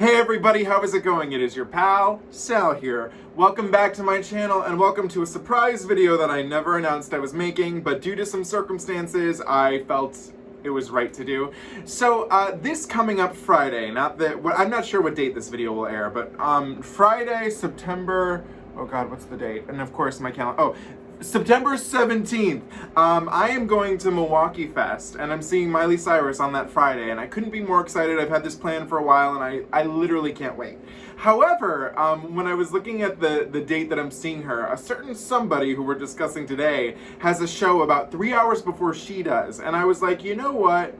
Hey everybody, how is it going? It is your pal, Sal here. Welcome back to my channel and welcome to a surprise video that I never announced I was making, but due to some circumstances, I felt it was right to do. So this coming up Friday, I'm not sure what date this video will air, but Friday, September, oh god, what's the date? And of course my calendar, September 17th, I am going to Milwaukee Fest, and I'm seeing Miley Cyrus on that Friday, and I couldn't be more excited. I've had this plan for a while, and I literally can't wait. However, when I was looking at the date that I'm seeing her, a certain somebody who we're discussing today has a show about 3 hours before she does, and I was like, you know what?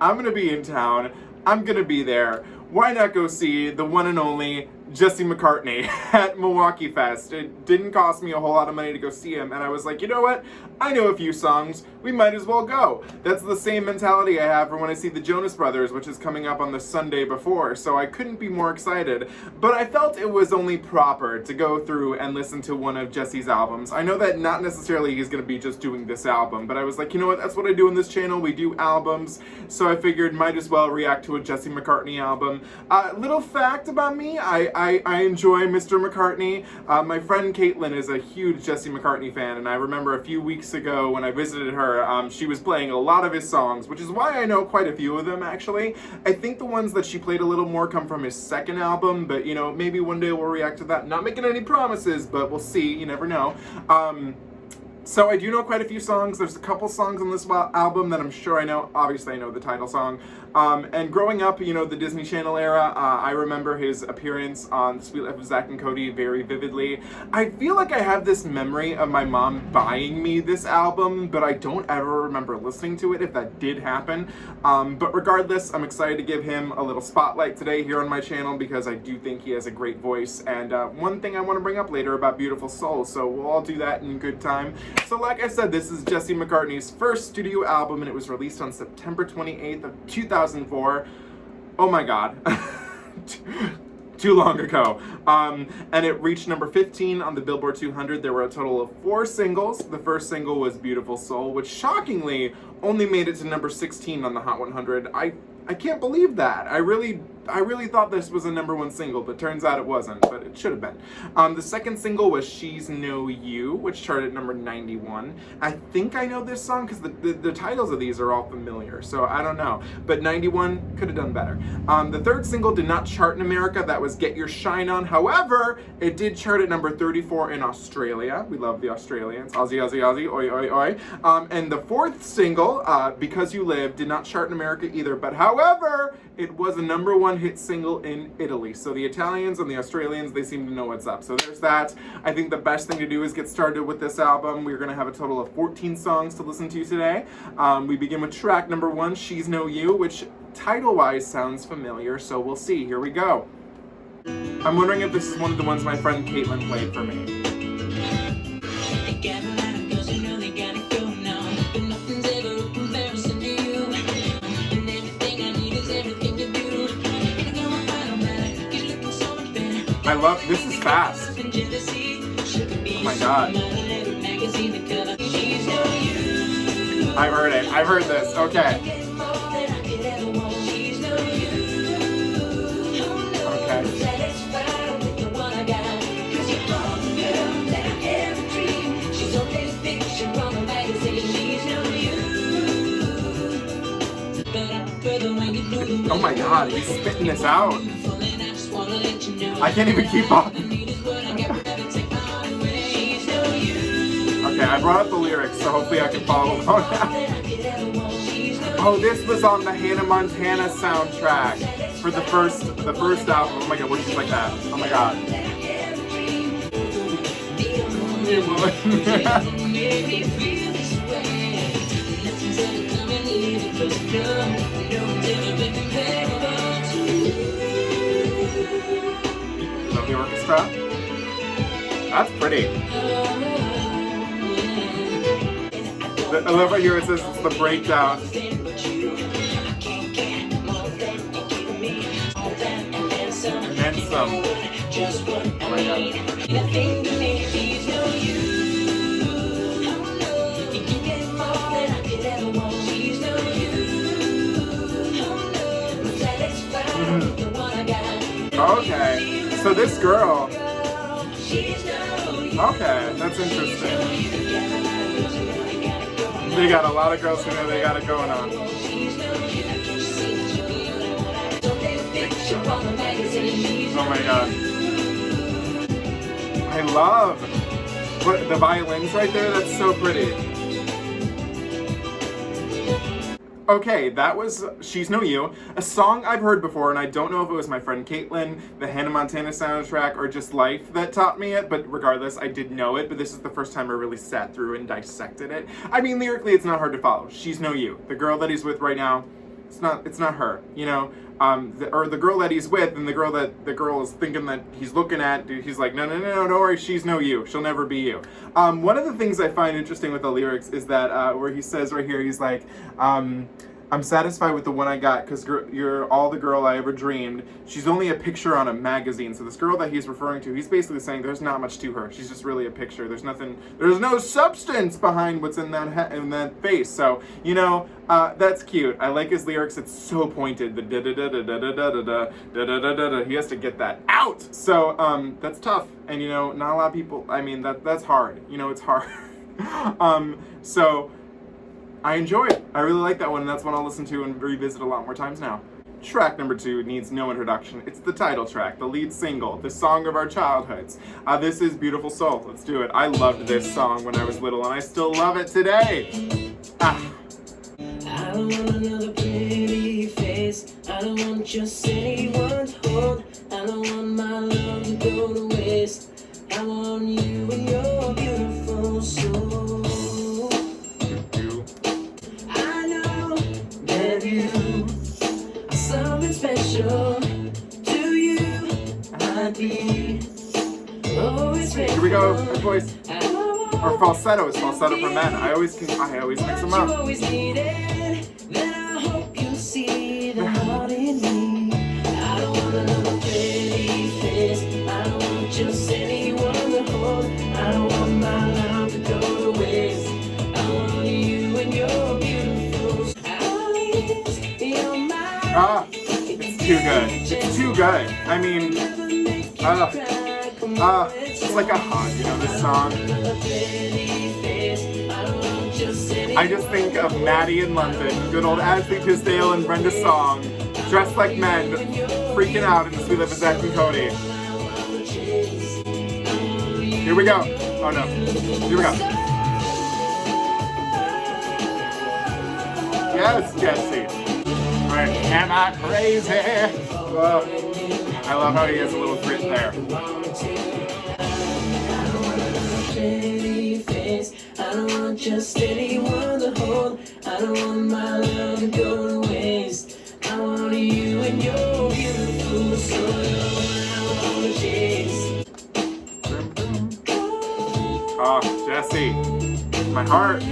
I'm gonna be in town. I'm gonna be there. Why not go see the one and only Jesse McCartney at Milwaukee Fest? It didn't cost me a whole lot of money to go see him, and I was like, you know what? I know a few songs. We might as well go. That's the same mentality I have for when I see the Jonas Brothers, which is coming up on the Sunday before, so I couldn't be more excited. But I felt it was only proper to go through and listen to one of Jesse's albums. I know that not necessarily he's going to be just doing this album, but I was like, you know what? That's what I do in this channel. We do albums, so I figured might as well react to a Jesse McCartney album. Little fact about me, I enjoy Mr. McCartney. My friend Caitlin is a huge Jesse McCartney fan, and I remember a few weeks ago when I visited her, she was playing a lot of his songs, which is why I know quite a few of them, actually. I think the ones that she played a little more come from his second album, but, you know, maybe one day we'll react to that. Not making any promises, but we'll see. You never know. So I do know quite a few songs. There's a couple songs on this album that I'm sure I know. Obviously I know the title song. And growing up, you know, the Disney Channel era, I remember his appearance on The Sweet Life of Zack and Cody very vividly. I feel like I have this memory of my mom buying me this album, but I don't ever remember listening to it if that did happen. But regardless, I'm excited to give him a little spotlight today here on my channel because I do think he has a great voice. And one thing I want to bring up later about Beautiful Soul, so we'll all do that in good time. So like I said, this is Jesse McCartney's first studio album, and it was released on September 28th of 2004. Oh my god. Too long ago. And it reached number 15 on the Billboard 200. There were a total of 4 singles. The first single was Beautiful Soul, which shockingly only made it to number 16 on the Hot 100. I can't believe that. I really thought this was a #1 single, but turns out it wasn't, but it should have been. The second single was She's No You, which charted at number 91. I think I know this song because the titles of these are all familiar, so I don't know. But 91 could have done better. The third single did not chart in America. That was Get Your Shine On. However, it did chart at number 34 in Australia. We love the Australians. Aussie, Aussie, Aussie, oi, oi, oi. And the fourth single, Because You Live, did not chart in America either, but however, it was a #1 hit single in Italy. So the Italians and the Australians, they seem to know what's up. So there's that. I think the best thing to do is get started with this album. We're going to have a total of 14 songs to listen to today. We begin with track #1, She's No You, which title-wise sounds familiar, so we'll see. Here we go. I'm wondering if this is one of the ones my friend Caitlin played for me. I love, this is fast. Oh my god. I've heard it. I've heard this. Okay. Oh my god, he's spitting this out. I can't even keep up. Okay, I brought up the lyrics, so hopefully I can follow along now. Oh, this was on the Hannah Montana soundtrack for the first album. Oh my god, what is like that? Oh my god. Love the orchestra. That's pretty. I love right here it says it's the breakdown. And then some. Oh my god. Okay, so this girl. Okay, that's interesting. They got a lot of girls who know they got it going on. Oh my god. I love the violins right there. That's so pretty. Okay, that was She's No You, a song I've heard before, and I don't know if it was my friend Caitlin, the Hannah Montana soundtrack, or just life that taught me it, but regardless, I did know it, but this is the first time I really sat through and dissected it. I mean, lyrically, it's not hard to follow. She's no you. The girl that he's with right now, it's not her, you know? The girl that he's with, and the girl is thinking that he's looking at, he's like, no, don't worry, she's no you. She'll never be you. One of the things I find interesting with the lyrics is that where he says right here, he's like, I'm satisfied with the one I got because you're all the girl I ever dreamed. She's only a picture on a magazine. So this girl that he's referring to, he's basically saying there's not much to her. She's just really a picture. There's no substance behind what's in that face. So, you know, that's cute. I like his lyrics. It's so pointed. The da-da-da-da-da-da-da-da-da-da-da-da. He has to get that out. So, that's tough. And, you know, not a lot of people, I mean, that's hard. You know, it's hard. So I enjoy it. I really like that one, and that's one I'll listen to and revisit a lot more times now. Track number 2 needs no introduction. It's the title track, the lead single, the song of our childhoods. This is Beautiful Soul. Let's do it. I loved this song when I was little, and I still love it today. I don't want another pretty face. I don't want just anyone to hold. I don't want my love to go to waste. I want you and your beautiful soul. Something special to you, I'd be always faithful. Here we go, her voice. Or falsetto, it's falsetto for men. I always mix them up. I hope you see the heart in me. I don't want another pretty face. I don't want just anyone to hold. I don't want my love to go to waste. I want you and your beautiful eyes. It's too good. It's too good. I mean, it's like a hug, you know, this song. I just think of Maddie in London, good old Ashley Tisdale and Brenda Song, dressed like men, freaking out in the We Live in Zach and Cody. Here we go. Oh no. Here we go. Yes, Jesse. Right. Am I crazy? I love how he has a little grit there. I don't want just anyone to hold. I don't want my love to go to waste. I want you and your beautiful soul. I want to chase. Oh, Jesse, my heart.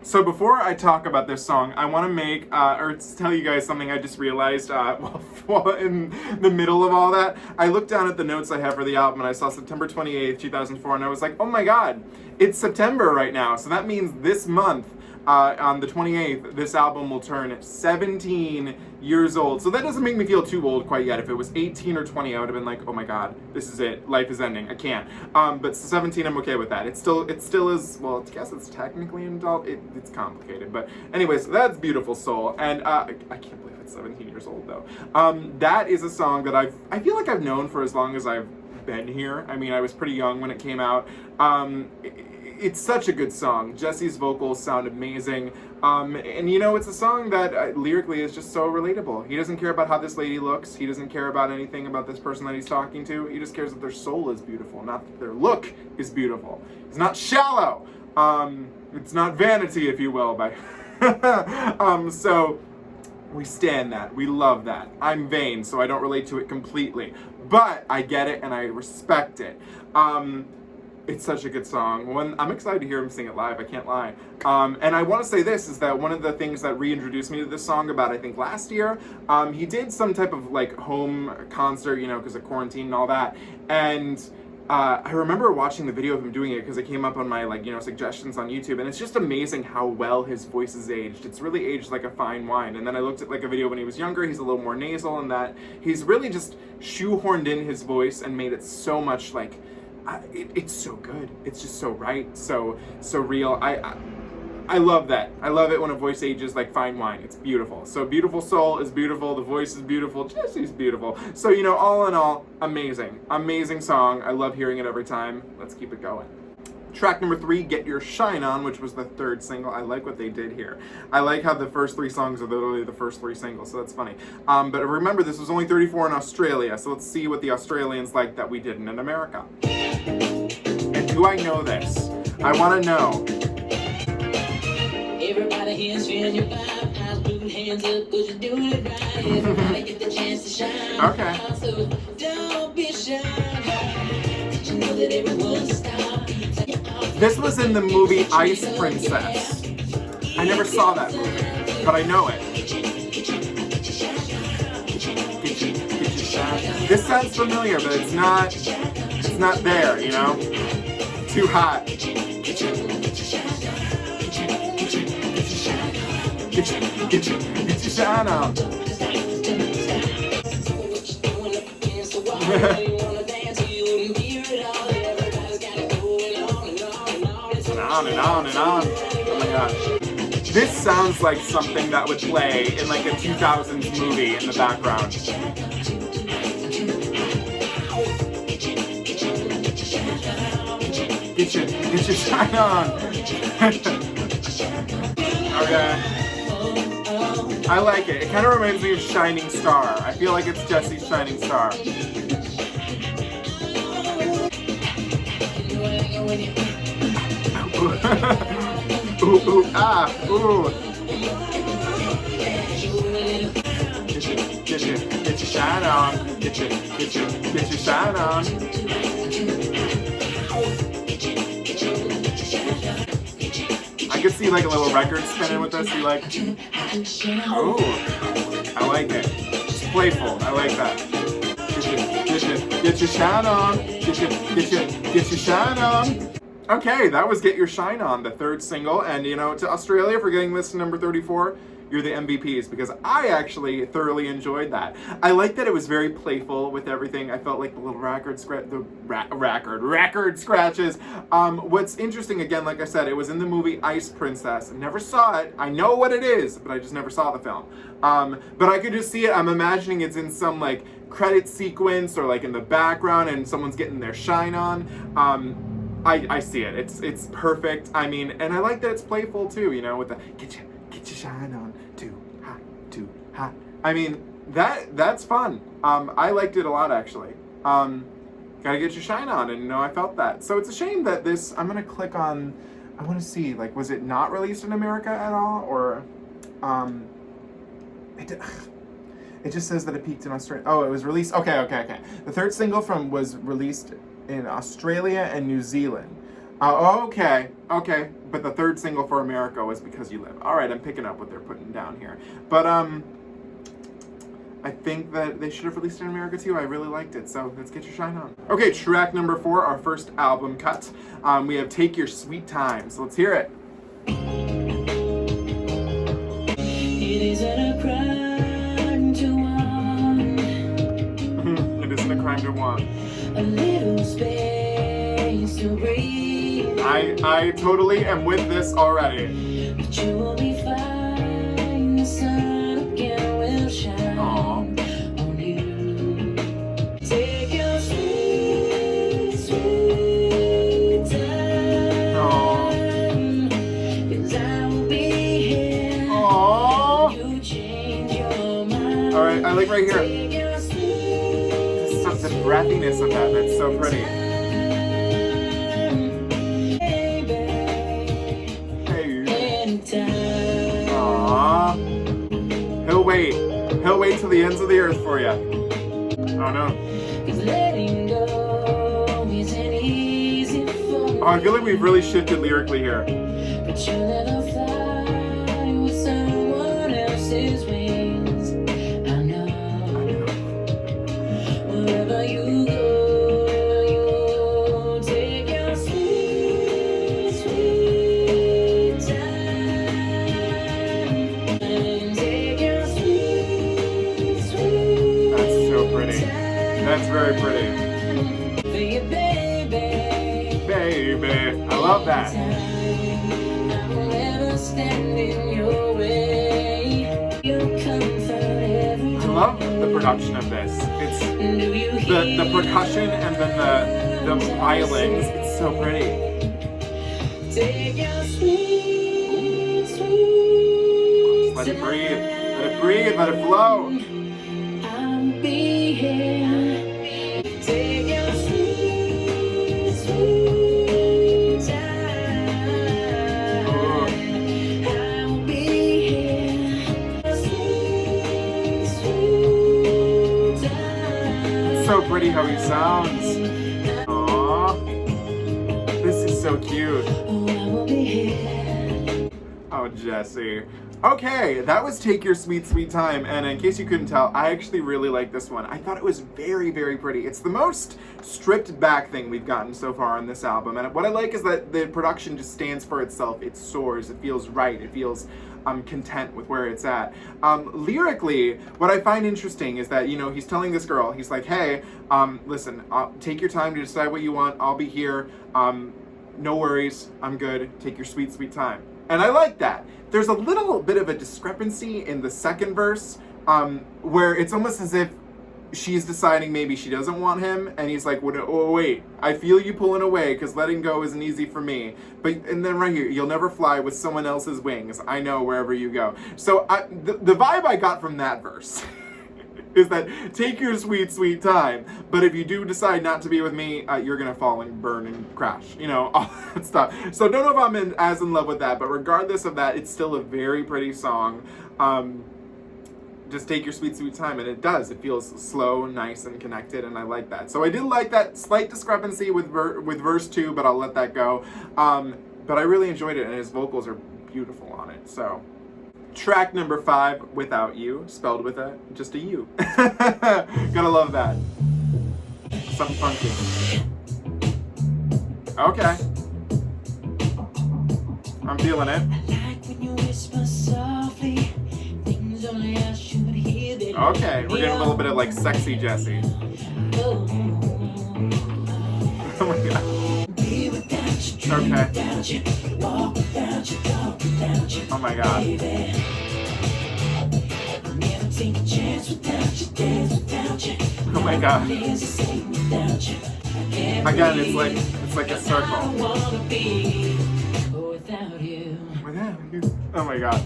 So before I talk about this song, I want to make, or tell you guys something I just realized while in the middle of all that. I looked down at the notes I have for the album and I saw September 28th, 2004, and I was like, oh my god, it's September right now. So that means this month, on the 28th, this album will turn 17 years old. So that doesn't make me feel too old quite yet. If it was 18 or 20, I would have been like, oh my god, this is it. Life is ending. I can't. But 17, I'm okay with that. It still is, well, I guess it's technically an adult. It's complicated. But anyways, that's Beautiful Soul. And I can't believe it's 17 years old, though. That is a song that I feel like I've known for as long as I've been here. I mean, I was pretty young when it came out. It's such a good song. Jesse's vocals sound amazing. And you know, it's a song that lyrically is just so relatable. He doesn't care about how this lady looks. He doesn't care about anything about this person that he's talking to. He just cares that their soul is beautiful, not that their look is beautiful. It's not shallow. It's not vanity, if you will. So we stand that. We love that. I'm vain, so I don't relate to it completely. But I get it and I respect it. It's such a good song. I'm excited to hear him sing it live, I can't lie. And I want to say this, is that one of the things that reintroduced me to this song about, I think, last year, he did some type of, like, home concert, you know, because of quarantine and all that. And I remember watching the video of him doing it because it came up on my, like, you know, suggestions on YouTube, and it's just amazing how well his voice is aged. It's really aged like a fine wine. And then I looked at like a video when he was younger. He's a little more nasal, and that he's really just shoehorned in his voice and made it so much like it's so good. It's just so right, so real. I love that. I love it when a voice ages like fine wine. It's beautiful. So Beautiful Soul is beautiful. The voice is beautiful. Jesse's beautiful. So, you know, all in all, amazing. Amazing song. I love hearing it every time. Let's keep it going. Track number 3, Get Your Shine On, which was the 3rd single. I like what they did here. I like how the first 3 songs are literally the first 3 singles, so that's funny. But remember, this was only 34 in Australia, so let's see what the Australians like that we didn't in America. And do I know this? I want to know. Everybody here's feeling your vibe. Eyes blue, hands up, cause you're doing it right. Everybody get the chance to shine. Okay. So don't be shy. Did you know that everyone's stop? This was in the movie Ice Princess. I never saw that movie, but I know it. This sounds familiar, but it's not there, you know? Too hot. Get your shine on. On and on and on. Oh my gosh. This sounds like something that would play in like a 2000s movie in the background. Get your shine on. Okay. I like it. It kind of reminds me of Shining Star. I feel like it's Jesse's Shining Star. Ooh, ooh, ah, ooh. Get your shine on. Get your shine on. I could see like a little record spinning with this. You like? Ooh, I like it. It's playful. I like that. Get your shine on. Get your shine on. Okay, that was Get Your Shine On, the 3rd single, and you know, to Australia for getting this to number 34, you're the MVPs, because I actually thoroughly enjoyed that. I like that it was very playful with everything. I felt like the little record scratches. What's interesting, again, like I said, it was in the movie Ice Princess. I never saw it. I know what it is, but I just never saw the film. But I could just see it. I'm imagining it's in some like credit sequence or like in the background and someone's getting their shine on. I see it. It's perfect. I mean, and I like that it's playful too, you know, with the get your shine on, too hot. I mean, that's fun. I liked it a lot actually. Gotta get your shine on, and you know, I felt that. So it's a shame that this, I'm gonna click on, I wanna see, like, was it not released in America at all, or, it just says that it peaked in Australia. Oh, it was released, okay. The 3rd single was released in Australia and New Zealand. Okay, but the 3rd single for America was Because You Live. All right, I'm picking up what they're putting down here. But I think that they should have released it in America too. I really liked it, so let's get your shine on. Okay, track number 4, our first album cut. We have Take Your Sweet Time, so let's hear it. It isn't a crime to want. It isn't a crime to want. A little space to breathe. I totally am with this already. But you will be fine. The sun again will shine on you. Take your sweet, sweet time. 'Cause I will be here. Aww. You change your mind. All right, I like right here. The breathiness of that's so pretty. Hey. Aww. He'll wait till the ends of the earth for you. Oh no. Oh, I feel like we've really shifted lyrically here. But you'll never fly with someone else's wings. I know. Wherever you go, That's very pretty. Baby, I love that. I love the production of this. It's the percussion and then the violins. It's so pretty. Let it breathe. Let it breathe. Let it flow. I'll be here. Take your sweet, sweet time. I'll be here. Sweet, sweet time. It's so pretty how he sounds. Aww. This is so cute. Oh, I will be here. Oh, Jesse. Okay, that was Take Your Sweet, Sweet Time, and in case you couldn't tell, I actually really like this one. I thought it was very, very pretty. It's the most stripped back thing we've gotten so far on this album, and what I like is that the production just stands for itself. It soars, it feels right, it feels content with where it's at. Lyrically, what I find interesting is that, you know, he's telling this girl, he's like, hey, listen, take your time to decide what you want, I'll be here, no worries, I'm good, take your sweet, sweet time. And I like that. There's a little bit of a discrepancy in the second verse, where it's almost as if she's deciding maybe she doesn't want him, and he's like, oh, wait, I feel you pulling away, because letting go isn't easy for me. And then right here, you'll never fly with someone else's wings. I know wherever you go. So the vibe I got from that verse is that take your sweet, sweet time, but if you do decide not to be with me, you're gonna fall and burn and crash, you know, all that stuff. So don't know if I'm as in love with that, but regardless of that, it's still a very pretty song. Just take your sweet, sweet time, and it does. It feels slow, nice, and connected, and I like that. So I did like that slight discrepancy with verse 2, but I'll let that go. But I really enjoyed it, and his vocals are beautiful on it, so. Track number 5, Without You, spelled with just a U. Gotta love that. Something funky. Okay. I'm feeling it. Okay, we're getting a little bit of like sexy Jesse. Oh my god. Okay. Oh my god. Oh my god. Again, it's like a circle. Without you. Oh my god.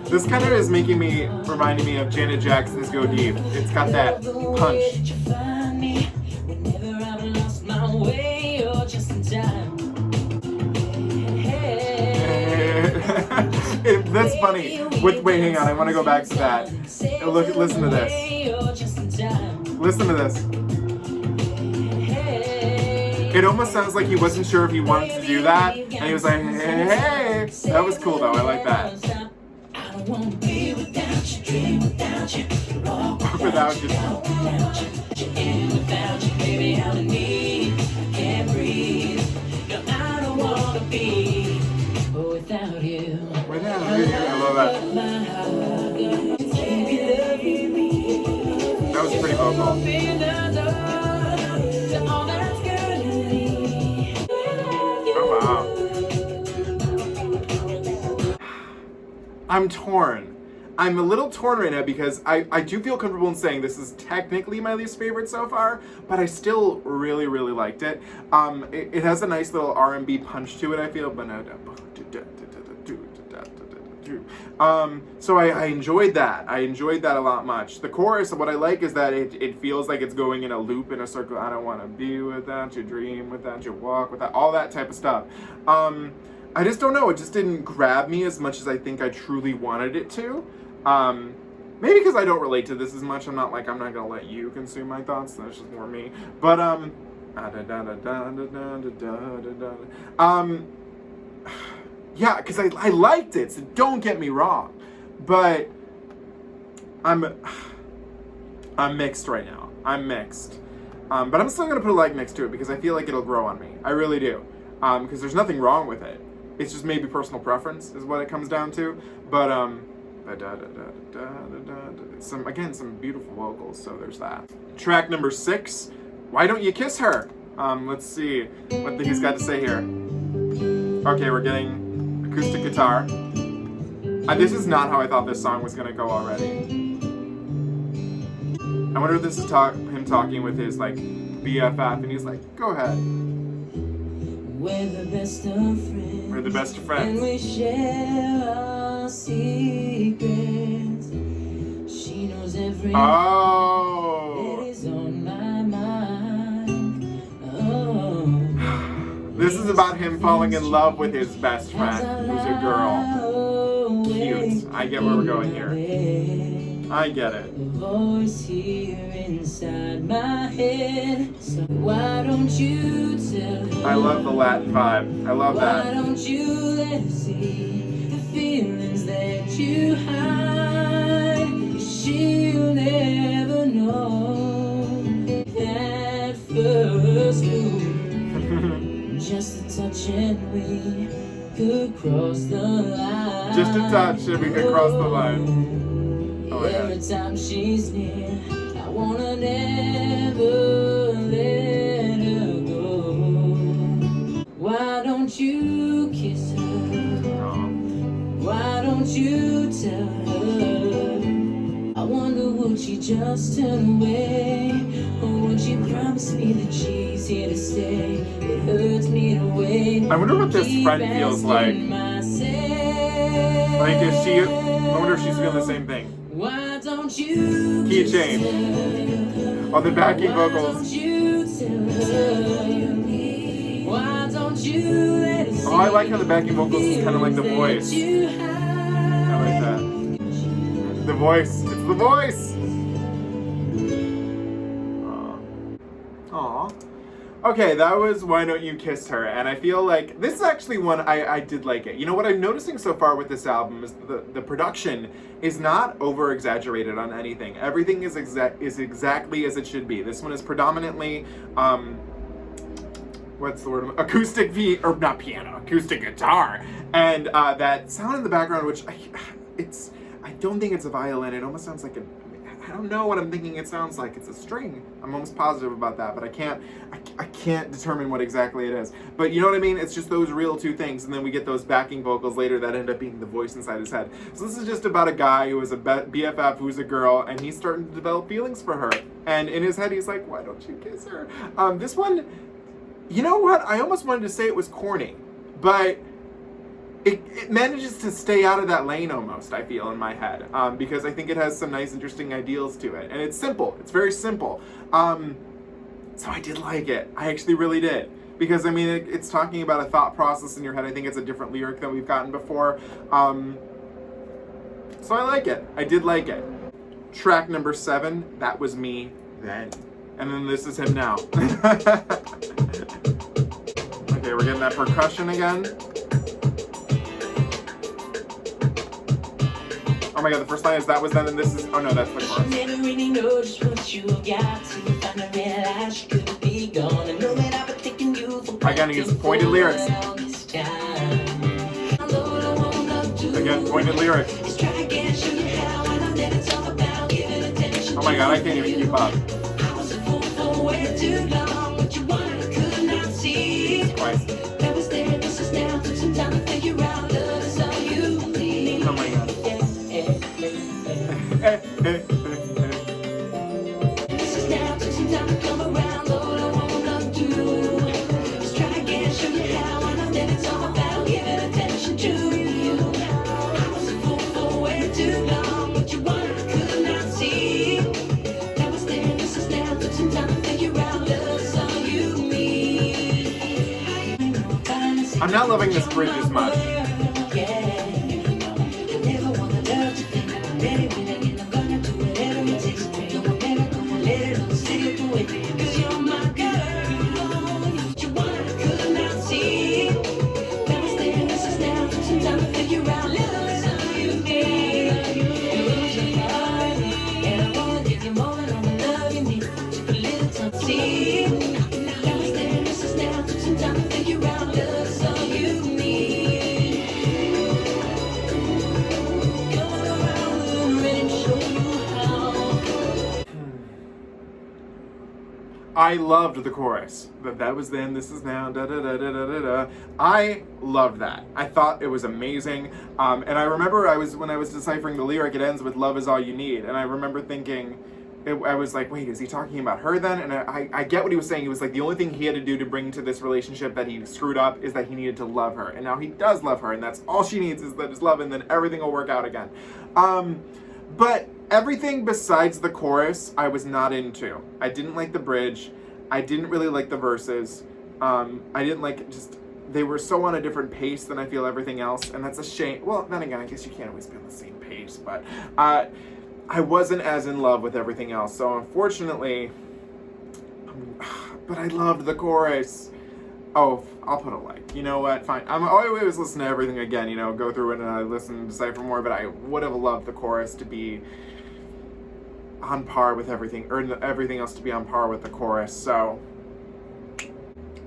This kind of is reminding me of Janet Jackson's Go Deep. It's got that punch. That's funny. Wait, hang on. I want to go back to that. Listen to this. Listen to this. It almost sounds like he wasn't sure if he wanted to do that, and he was like, hey. That was cool though. I like that. Without you. Without you. I love that. That was pretty vocal. Oh wow. I'm torn. I'm a little torn right now because I do feel comfortable in saying this is technically my least favorite so far, but I still really, really liked it. It has a nice little R&B punch to it, I feel. So I enjoyed that. I enjoyed that a lot much. The chorus, what I like is that it feels like it's going in a loop, in a circle. I don't want to be without you, dream without you, walk without, all that type of stuff. I just don't know. It just didn't grab me as much as I think I truly wanted it to. Maybe because I don't relate to this as much. I'm not gonna let you consume my thoughts. That's just more me. But yeah, because I liked it. So don't get me wrong, but I'm mixed right now. I'm mixed. But I'm still gonna put a like next to it because I feel like it'll grow on me. I really do. Because there's nothing wrong with it. It's just maybe personal preference is what it comes down to. But Some beautiful vocals, so there's that. Track number 6, Why Don't You Kiss Her? Let's see what he's got to say here. Okay, we're getting acoustic guitar. This is not how I thought this song was gonna go already. I wonder if this is him talking with his like BFF, and he's like, "Go ahead." We're the best of friends. We're the best of friends. And we share our secrets. She knows everything that is on my mind. Oh. This is about him falling in love with his best friend, who's a girl. Cute. I get where we're going here. I get it. Voice here inside my head. So why don't you tell her? I love the Latin vibe. I love that. Why don't you let her see the feelings that you hide? She'll never know that first move. Just a touch and we could cross the line. Just a touch and we could cross the line. Oh, every time she's near, I wanna never let her go. Why don't you kiss her? Why don't you tell her? I wonder would she just turn away, or would she promise me that she's here to stay? It hurts me to wait. I wonder what this friend feels like. Like, is she? I wonder if she's feeling the same thing. Why don't you key change. Oh, the backing vocals. Oh, I like how the backing vocals is kind of like the voice. I like that. The voice. It's the voice. Aww. Okay, that was Why Don't You Kiss Her, and I feel like this is actually one I did like it. You know what I'm noticing so far with this album is the production is not over-exaggerated on anything. Everything is exactly as it should be. This one is predominantly, what's the word? Acoustic acoustic guitar. And that sound in the background, which I don't think it's a violin. It almost sounds like I don't know what I'm thinking it sounds like. It's a string. I'm almost positive about that, but I can't determine what exactly it is. But you know what I mean? It's just those real two things, and then we get those backing vocals later that end up being the voice inside his head. So this is just about a guy who is a BFF who's a girl, and he's starting to develop feelings for her. And in his head, he's like, why don't you kiss her? This one, you know what? I almost wanted to say it was corny, but it manages to stay out of that lane almost, I feel, in my head, because I think it has some nice, interesting ideals to it. And it's simple. It's very simple. So I did like it. I actually really did. Because, I mean, it's talking about a thought process in your head. I think it's a different lyric than we've gotten before. So I like it. I did like it. Track number 7, That Was Me Then. And then this is him now. Okay, we're getting that percussion again. Oh my god, the first line is that was then, and this is, oh no, that's the chorus. Never really know just what you got to finally realize you could be gone. I know that I've been taking you for I gotta use pointed lyrics. Again, pointed lyrics. Oh my god, I can't even keep up. Twice. Oh my god. I'm not loving this bridge as much. I loved the chorus. That was then, this is now, da da da da da da da. I loved that. I thought it was amazing. And I remember when I was deciphering the lyric, it ends with "Love is all you need," and I remember thinking, I was like, wait, is he talking about her then? And I get what he was saying. He was like, the only thing he had to do to bring to this relationship that he screwed up is that he needed to love her, and now he does love her, and that's all she needs is that his love, and then everything will work out again. But everything besides the chorus, I was not into. I didn't like the bridge. I didn't really like the verses. I didn't like they were so on a different pace than I feel everything else, and that's a shame. Well, then again, I guess you can't always be on the same pace, but I wasn't as in love with everything else. So unfortunately, but I loved the chorus. Oh, I'll put a like. You know what? Fine. I always listen to everything again, you know, go through it and I listen and decipher more, but I would have loved the chorus to be on par with everything, or everything else to be on par with the chorus. So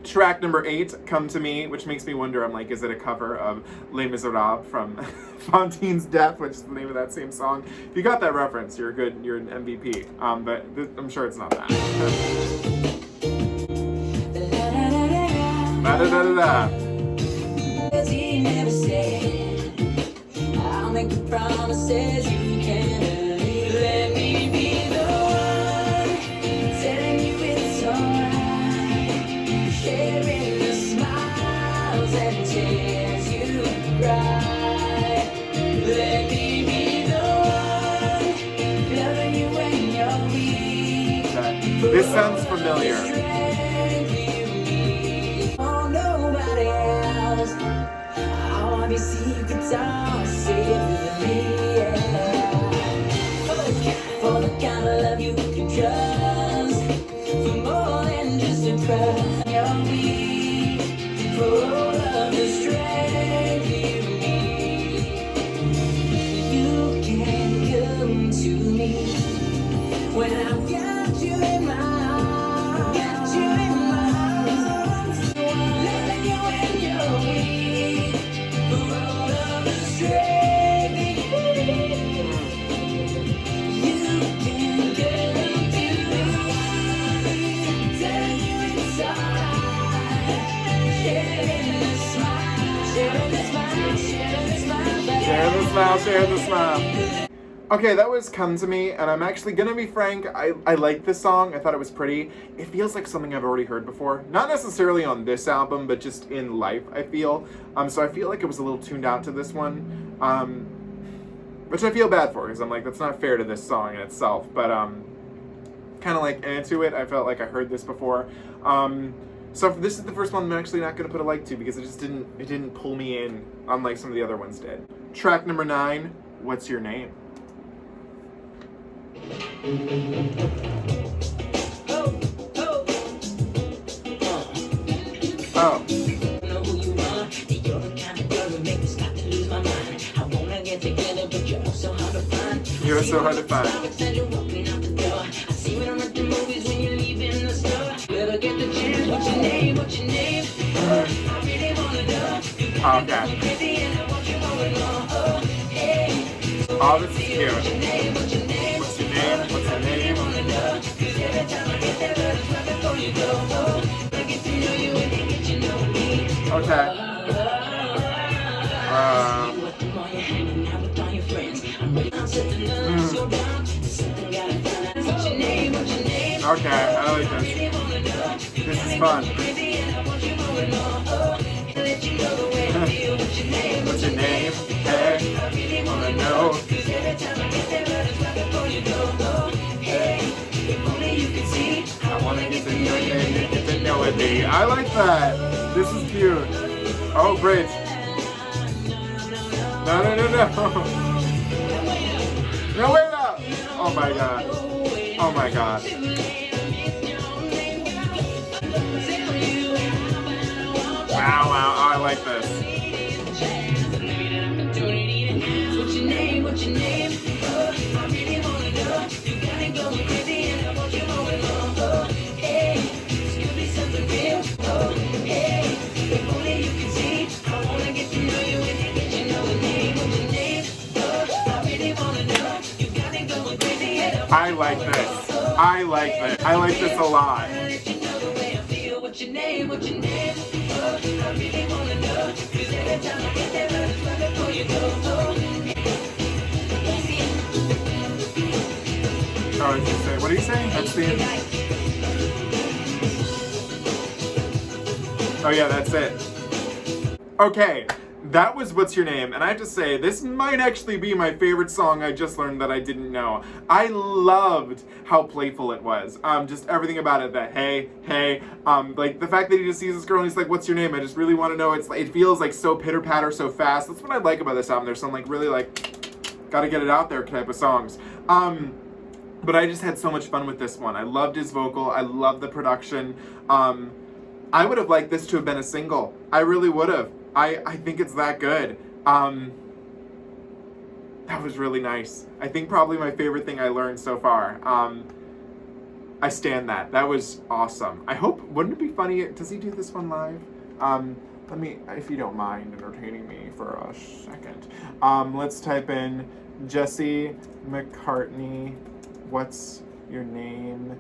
track number 8, Come to Me, which makes me wonder, I'm like, is it a cover of Les Miserables from Fantine's Death, which is the name of that same song? If you got that reference, you're an MVP. But I'm sure it's not that. Da da da da da. Cause he never said, I'll make the promises you can believe. Let me be the one telling you it's alright, sharing the smiles and tears you cry. Let me be the one loving you when you're weak. This sounds familiar. Your secrets are safe with me, yeah. For the kind of love you can trust, for more than just a crush. You're weak, for all of the strength you need. You can come to me when I've got you in my arms, got you in my arms, loving you when you're weak. Share the smile. Okay, that was Come to Me, and I'm actually gonna be frank, I like this song. I thought it was pretty. It feels like something I've already heard before. Not necessarily on this album, but just in life, I feel. So I feel like it was a little tuned out to this one, which I feel bad for, because I'm like, that's not fair to this song in itself, but kind of like into it, I felt like I heard this before. So this is the first one I'm actually not going to put a like to, because it just didn't pull me in, unlike some of the other ones did. Track number 9, What's Your Name? Oh. You're so hard to find. Okay. Oh, this is cute. What's your name? What's your name? Okay. Okay, I like this. This is fun. What's your name? Hey, I wanna know. I wanna get to know you and get to know it. I like that. This is cute. Oh, bridge. No. No, wait up. Oh my god. Oh my god. Wow, I like this. What's your name? What's your name? I really wanna know. You got me going crazy and I want you more and more. Hey, this could be something real. Hey, if only you can see. I wanna get to know you and get you know the name. What's your name? I really wanna know. You got me going crazy and I like this. I like this. I like this a lot. Oh, did you say? What are you saying? That's the. Oh yeah, that's it. Okay, that was What's Your Name, and I have to say, this might actually be my favorite song I just learned that I didn't know. I loved how playful it was. Just everything about it, that hey, like the fact that he just sees this girl and he's like, what's your name? I just really want to know. It's like, it feels like so pitter-patter, so fast. That's what I like about this album. There's some like really like, gotta get it out there type of songs. But I just had so much fun with this one. I loved his vocal. I loved the production. I would have liked this to have been a single. I really would have. I think it's that good. That was really nice. I think probably my favorite thing I learned so far. I stand that. That was awesome. I hope, wouldn't it be funny, does he do this one live? Let me, if you don't mind entertaining me for a second. Let's type in Jesse McCartney, What's Your Name,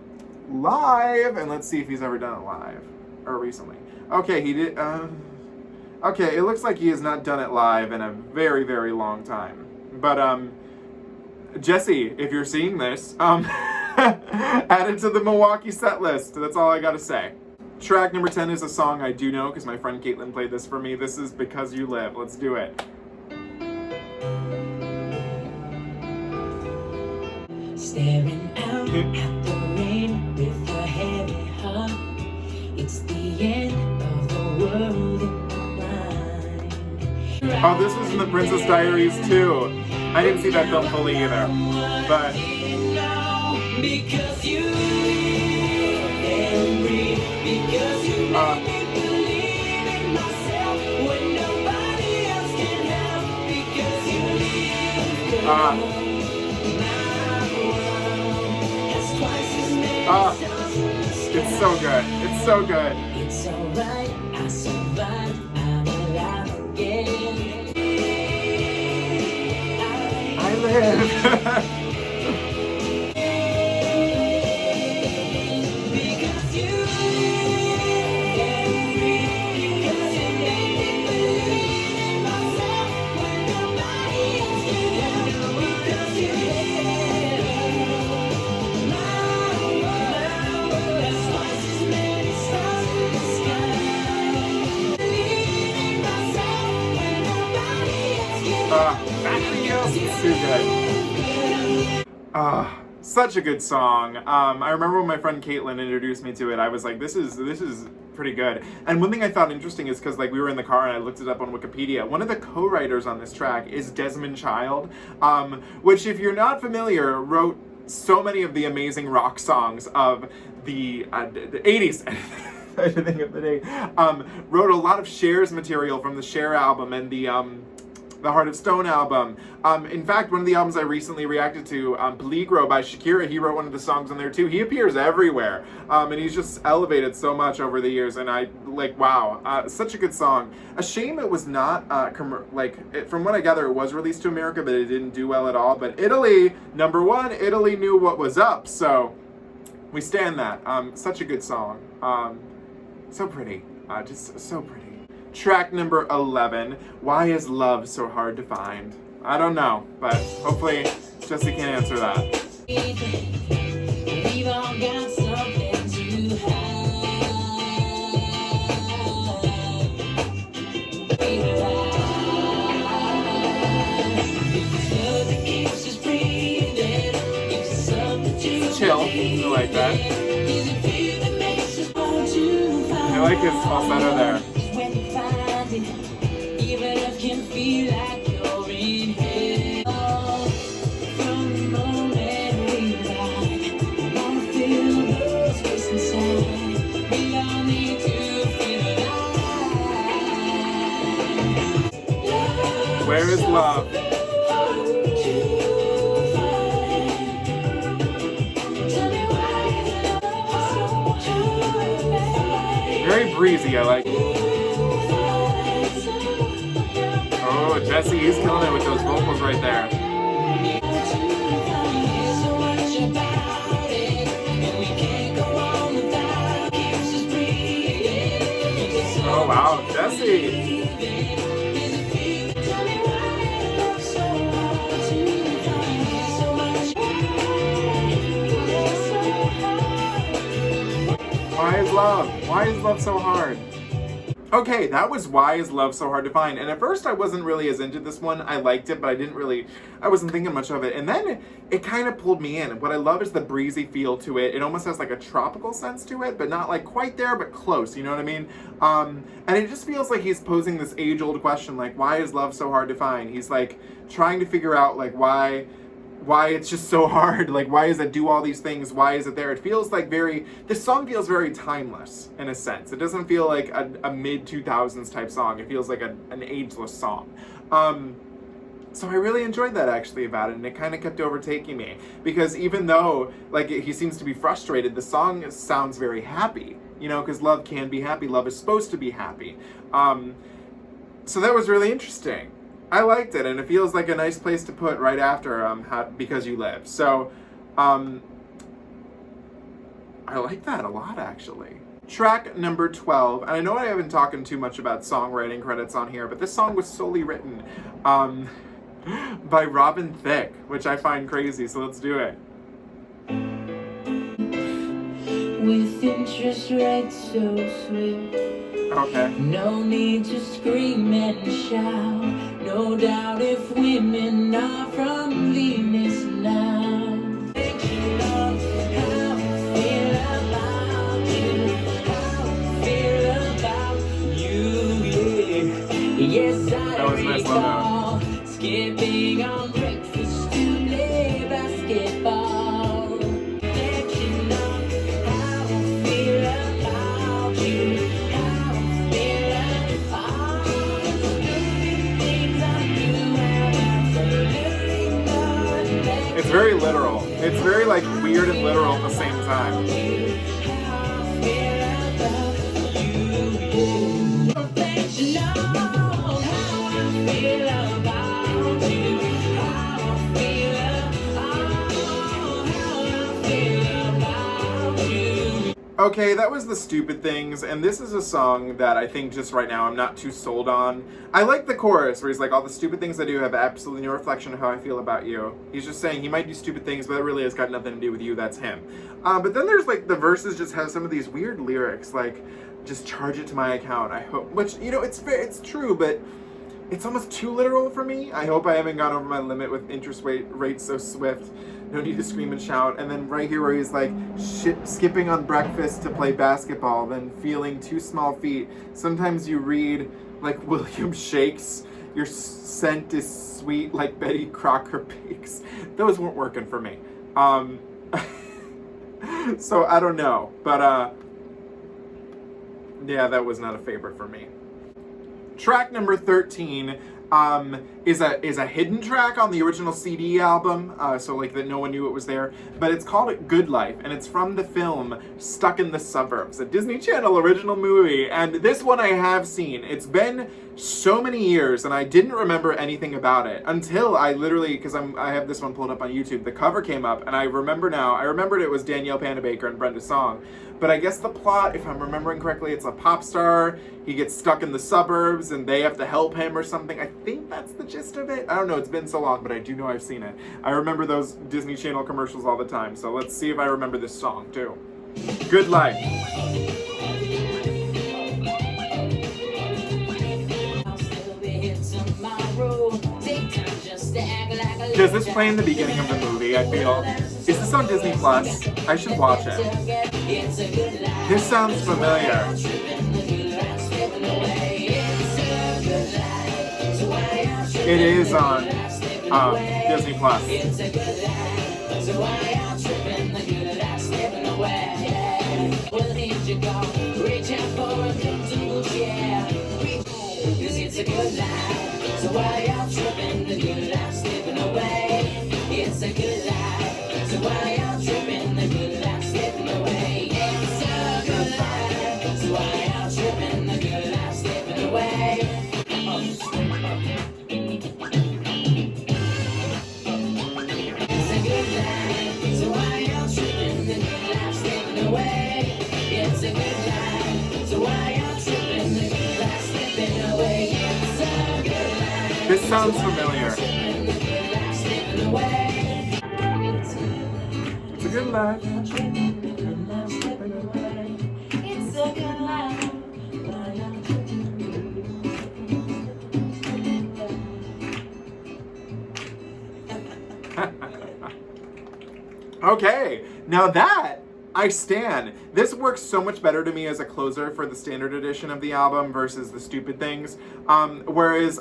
live, and let's see if he's ever done it live, or recently. Okay, he did, okay, it looks like he has not done it live in a very, very long time. But, Jesse, if you're seeing this, add it to the Milwaukee set list. That's all I gotta say. Track number 10 is a song I do know because my friend Caitlin played this for me. This is Because You Live. Let's do it. Staring out at the rain with a heavy heart. It's the end of the world in my mind. Oh, this was in the Princess Diaries too. I didn't see that film fully either, but because you live and breathe, because you make me believe in myself when nobody else can help, because you live, girl. It's so good. It's so good. It's alright, I survived, I'm alive again. I live. Because you live and breathe, because you make me believe in myself when nobody else can help, because you live. My world has twice as many stars in the sky. Believe in myself when nobody else can help. Nothing else is too good. Such a good song. I remember when my friend Caitlin introduced me to it, I was like, this is pretty good. And one thing I found interesting is because like we were in the car and I looked it up on Wikipedia. One of the co-writers on this track is Desmond Child, which if you're not familiar, wrote so many of the amazing rock songs of the 80s. I think of the day. Wrote a lot of Cher's material from the Cher album and the Heart of Stone album. In fact, one of the albums I recently reacted to, Peligro by Shakira, he wrote one of the songs on there too. He appears everywhere, and he's just elevated so much over the years, and I, like, wow, such a good song. A shame it was not, from what I gather, it was released to America, but it didn't do well at all. But Italy, number one, Italy knew what was up, so we stand that. Such a good song. So pretty, just so pretty. Track number 11, Why Is Love So Hard to Find? I don't know, but hopefully Jesse can answer that. We've all got something to hide. Chill, I like that. I like his falsetto there. Even if can feel like you're in hell. From the moment we ride, I wanna feel the space inside. We all need to feel alive. Where is love? Very breezy, I like it. Oh, Jesse, he's killing it with those vocals right there. Jesse. Why is love? Why is love so hard? Okay, that was Why Is Love So Hard to Find. And at first I wasn't really as into this one. I liked it, but I wasn't thinking much of it. And then it kind of pulled me in. What I love is the breezy feel to it. It almost has like a tropical sense to it, but not like quite there, but close, you know what I mean? And it just feels like he's posing this age-old question, like, why is love so hard to find? He's like trying to figure out like why it's just so hard. Like, why does it do all these things? Why is it there? It feels like this song feels very timeless in a sense. It doesn't feel like a mid-2000s type song. It feels like an ageless song. So I really enjoyed that actually about it, and it kind of kept overtaking me. Because even though, like, he seems to be frustrated, the song sounds very happy. You know, because love can be happy. Love is supposed to be happy. So that was really interesting. I liked it, and it feels like a nice place to put right after Because You Live. So, I like that a lot, actually. Track number 12, and I know I haven't talked too much about songwriting credits on here, but this song was solely written by Robin Thicke, which I find crazy, so let's do it. With interest rates so swift, okay. No need to scream and shout. No doubt if women are from Venus now. Thinking of how I feel about you, how I feel about you, yeah. Yes, I recall skipping on breakfast to play basketball. It's very literal. It's very like weird and literal at the same time. Okay, that was The Stupid Things, and this is a song that I think just right now I'm not too sold on. I like the chorus where he's like, all the stupid things I do have absolutely no reflection of how I feel about you. He's just saying he might do stupid things, but it really has got nothing to do with you, that's him. But then there's like, the verses just have some of these weird lyrics, like, just charge it to my account, I hope. Which, you know, it's true, but it's almost too literal for me. I hope I haven't gone over my limit with interest rates so swift. No need to scream and shout. And then right here where he's like skipping on breakfast to play basketball, then feeling 2 small feet. Sometimes you read like William Shakes, your scent is sweet like Betty Crocker bakes. Those weren't working for me. So I don't know, but yeah, that was not a favorite for me. Track number 13 is a hidden track on the original CD album, so like that no one knew it was there, but it's called Good Life, and it's from the film Stuck in the Suburbs, a Disney Channel original movie, and this one I have seen. It's been so many years, and I didn't remember anything about it until I literally, because I have this one pulled up on YouTube, the cover came up, and I remembered it was Danielle Panabaker and Brenda Song. But I guess the plot, if I'm remembering correctly, it's a pop star, he gets stuck in the suburbs, and they have to help him or something. I think that's the gist of it. I don't know, it's been so long, but I do know I've seen it. I remember those Disney Channel commercials all the time, so let's see if I remember this song, too. Good Life. Does this play in the beginning of the movie, I feel? Is this on Disney Plus? I should watch it. This sounds familiar. It is on Disney Plus. It's a good life, so why y'all tripping? The good life slipping away. It's a good life, so why y'all tripping? The good life slipping away. It's a good life, so why y'all tripping? The good life slipping away. It's a good life, so why y'all tripping? The good life slipping away. It's a good life, so why y'all tripping? The good life slipping away. sounds familiar. It's a good life. It's a good life. Okay, now that I stan. This works so much better to me as a closer for the standard edition of the album versus the stupid things. Whereas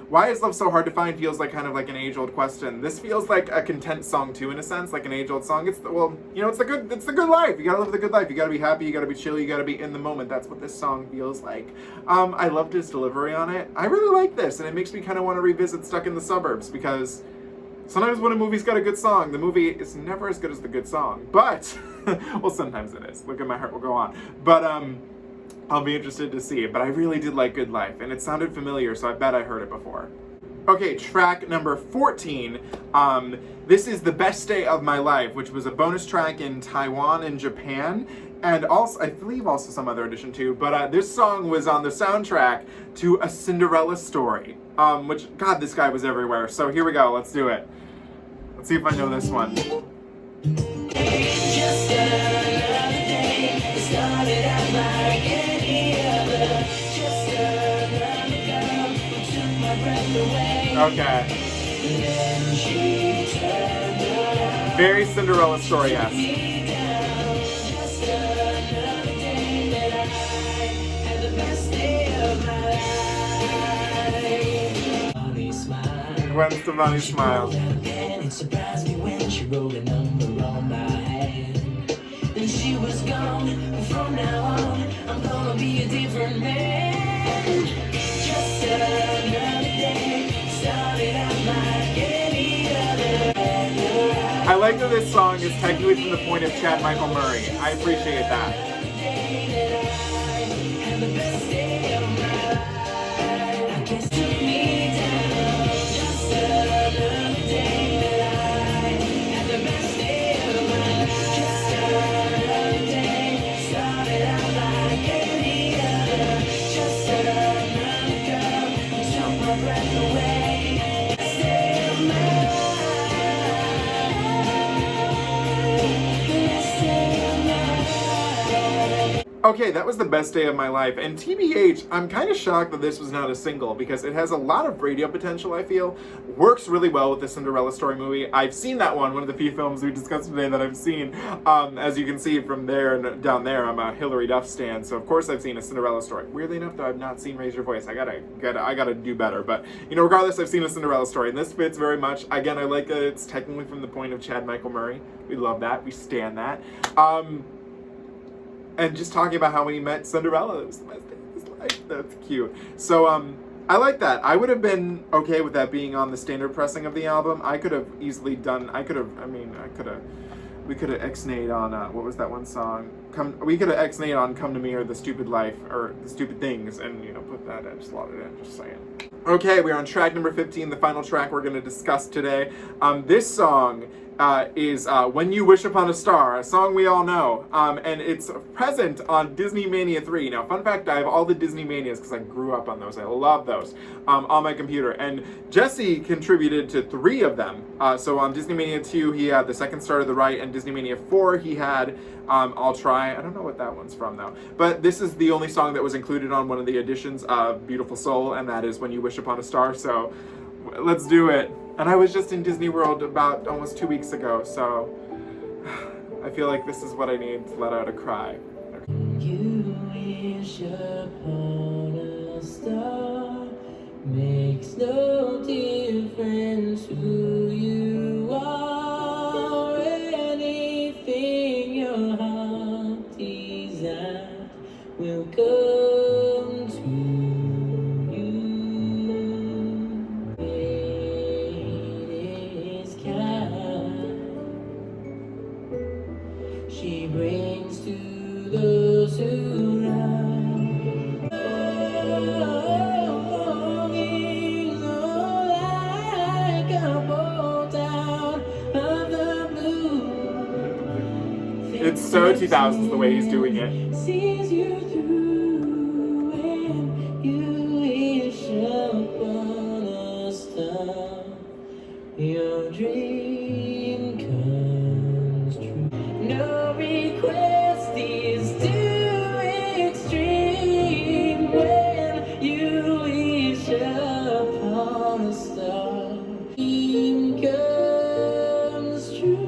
Why Is Love So Hard to Find feels like kind of like an age-old question. This feels like a content song too, in a sense, like an age-old song. It's the, well, you know, it's the good life. You gotta live the good life. You gotta be happy. You gotta be chill. You gotta be in the moment. That's what this song feels like. I loved his delivery on it. I really like this, and it makes me kind of want to revisit Stuck in the Suburbs because sometimes when a movie's got a good song, the movie is never as good as the good song. But, well, sometimes it is. Look at My Heart Will Go On. But, I'll be interested to see. But I really did like Good Life, and it sounded familiar, so I bet I heard it before. Okay, track number 14. This is The Best Day of My Life, which was a bonus track in Taiwan and Japan. And also, I believe also some other edition too. But this song was on the soundtrack to A Cinderella Story. Which, God, this guy was everywhere. So here we go, let's do it. Let's see if I know this one. Just another day, it started out like any other. Just another girl who took my breath away. Okay. Then she turned around. Very Cinderella Story-esque. Me down. Just another day that I had the best day of my life. Funny smile. Gwen Stefani smile. And it surprised me when she wrote a number on my hand. Then she was gone, but from now on, I'm gonna be a different man. Just another day, started out like any other. I like that this song is technically from the point of Chad Michael Murray. I appreciate that. And the best day of my life, I guess took me down. Just another day that I had the best day of my life. Just another day, started out like any other. Just another girl who took my breath away. Best day of my life. Best day of my life. Okay, that was The Best Day of My Life. And TBH, I'm kind of shocked that this was not a single because it has a lot of radio potential, I feel. Works really well with the Cinderella Story movie. I've seen that one of the few films we discussed today that I've seen. As you can see from there and down there, I'm a Hilary Duff stan, so of course I've seen A Cinderella Story. Weirdly enough, though, I've not seen Raise Your Voice. I gotta do better. But, you know, regardless, I've seen A Cinderella Story, and this fits very much. Again, I like that it's technically from the point of Chad Michael Murray. We love that. We stan that. And just talking about how when he met Cinderella, it was the best day of his life. That's cute. So, I like that. I would have been okay with that being on the standard pressing of the album. I could have easily done, we could have X-nayed on, what was that one song? We could have X-nayed on Come to Me or The Stupid Life, or The Stupid Things, and, you know, put that in, slot it in, just saying. Okay, we're on track number 15, the final track we're going to discuss today. This song is When You Wish Upon a Star, a song we all know, and it's present on Disney Mania 3. Now, fun fact, I have all the Disney Manias because I grew up on those. I love those on my computer, and Jesse contributed to 3 of them. So on Disney Mania 2, he had The Second Star to the Right, and Disney Mania 4, he had I'll Try. I don't know what that one's from, though. But this is the only song that was included on one of the editions of Beautiful Soul, and that is When You Wish Upon a Star, so let's do it. And I was just in Disney World about almost 2 weeks ago, so I feel like this is what I need to let out a cry. You wish upon a star, makes no difference who you are. Anything your heart desires will come to you. Fate is kind. She brings to those who run. Longing like a bolt out of the blue. It's so 2000s the way he's doing it. Sees you through when you wish upon a star. your dream comes true. No request is too extreme when you wish upon a star. Dream comes true.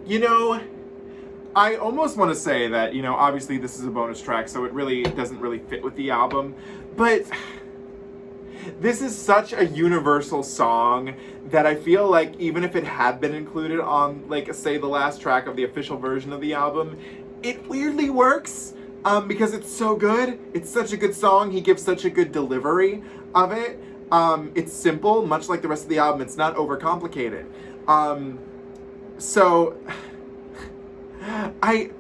You know, I almost want to say that, you know, obviously this is a bonus track, so it really doesn't really fit with the album, but this is such a universal song that I feel like even if it had been included on, like, say, the last track of the official version of the album, it weirdly works, because it's so good. It's such a good song. He gives such a good delivery of it. It's simple, much like the rest of the album. It's not overcomplicated. So, I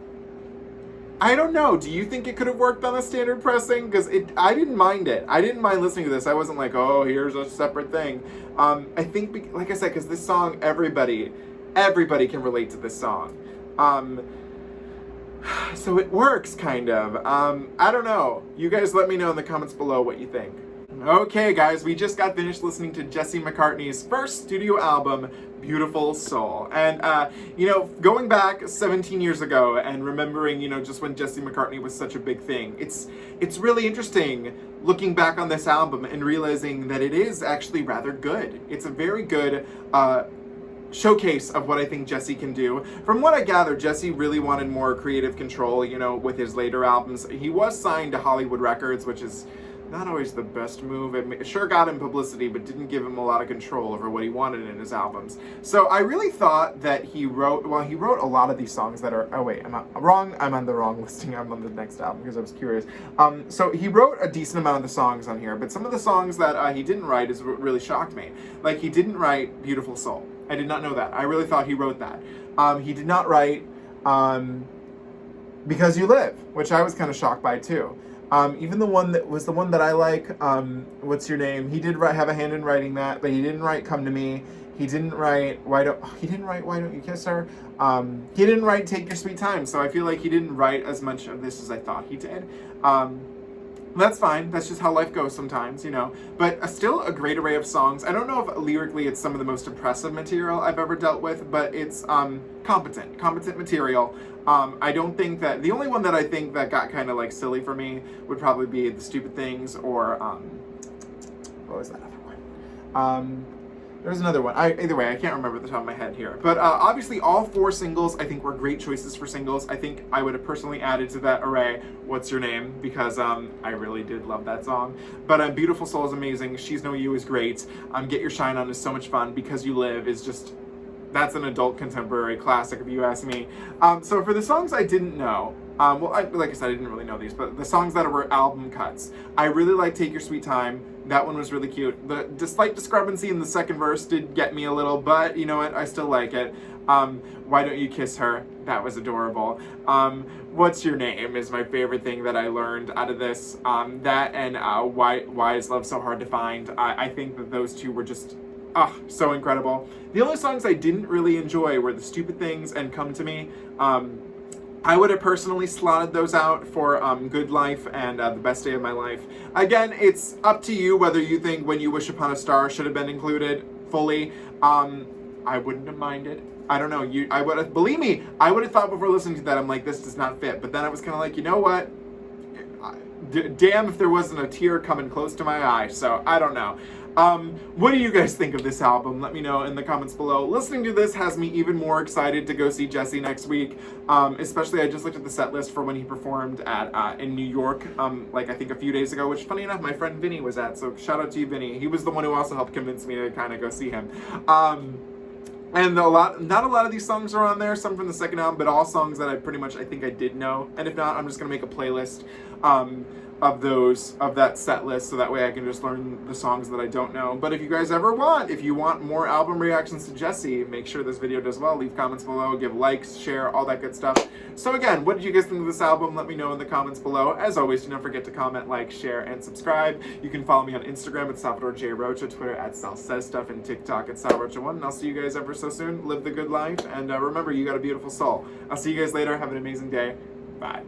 don't know. Do you think it could have worked on a standard pressing? Because I didn't mind it. I didn't mind listening to this. I wasn't like, oh, here's a separate thing. I think, like I said, because this song, everybody can relate to this song. So it works, kind of. I don't know. You guys let me know in the comments below what you think. Okay, guys, we just got finished listening to Jesse McCartney's first studio album, Beautiful Soul. And, you know, going back 17 years ago and remembering, you know, just when Jesse McCartney was such a big thing, it's really interesting looking back on this album and realizing that it is actually rather good. It's a very good, showcase of what I think Jesse can do. From what I gather, Jesse really wanted more creative control, you know, with his later albums. He was signed to Hollywood Records, which is not always the best move. It sure got him publicity, but didn't give him a lot of control over what he wanted in his albums. So I really thought that he wrote a lot of these songs that are, oh wait, I'm wrong, I'm on the wrong listing, I'm on the next album because I was curious. So he wrote a decent amount of the songs on here, but some of the songs that he didn't write is what really shocked me. Like, he didn't write Beautiful Soul. I did not know that. I really thought he wrote that. He did not write Because You Live, which I was kind of shocked by too. Even the one that I like, What's Your Name? He did have a hand in writing that, but he didn't write Come to Me. He didn't write Why Don't You Kiss Her? He didn't write Take Your Sweet Time. So I feel like he didn't write as much of this as I thought he did. That's fine. That's just how life goes sometimes, you know. But still a great array of songs. I don't know if lyrically it's some of the most impressive material I've ever dealt with, but it's competent material. I don't think that, the only one that I think that got kind of like silly for me would probably be The Stupid Things, or what was that other one? There's another one. Either way, I can't remember at the top of my head here. But obviously all 4 singles I think were great choices for singles. I think I would have personally added to that array What's Your Name, because I really did love that song. But Beautiful Soul is amazing. She's No You is great. Get Your Shine On is so much fun. Because You Live is just, that's an adult contemporary classic if you ask me. So for the songs I didn't know, like I said, I didn't really know these, but the songs that were album cuts, I really like Take Your Sweet Time. That one was really cute. The slight discrepancy in the second verse did get me a little, but you know what? I still like it. Why Don't You Kiss Her? That was adorable. What's Your Name is my favorite thing that I learned out of this. That and Why Is Love So Hard to Find? I think that those two were just so incredible. The only songs I didn't really enjoy were The Stupid Things and Come to Me. I would have personally slotted those out for Good Life and The Best Day of My Life. Again, it's up to you whether you think When You Wish Upon a Star should have been included fully. I wouldn't have minded. I don't know. Believe me, I would have thought before listening to that, I'm like, this does not fit. But then I was kind of like, you know what? Damn if there wasn't a tear coming close to my eye. So I don't know. What do you guys think of this album? Let me know in the comments below. Listening to this has me even more excited to go see Jesse next week. Especially, I just looked at the set list for when he performed at in New York, like I think a few days ago, which funny enough, my friend Vinny was at, so shout out to you, Vinny. He was the one who also helped convince me to kind of go see him. And not a lot of these songs are on there, some from the second album, but all songs that I think I did know. And if not, I'm just gonna make a playlist of that set list, so that way I can just learn the songs that I don't know. But if you guys ever if you want more album reactions to Jesse, make sure this video does well. Leave comments below, give likes, share, all that good stuff. So again, what did you guys think of this album? Let me know in the comments below. As always, do not forget to comment, like, share, and subscribe. You can follow me on Instagram at Salvador J. Rocha, Twitter at Sal Says Stuff, and TikTok at SalRocha1. And I'll see you guys ever so soon. Live the good life, and remember, you got a beautiful soul. I'll see you guys later. Have an amazing day. Bye.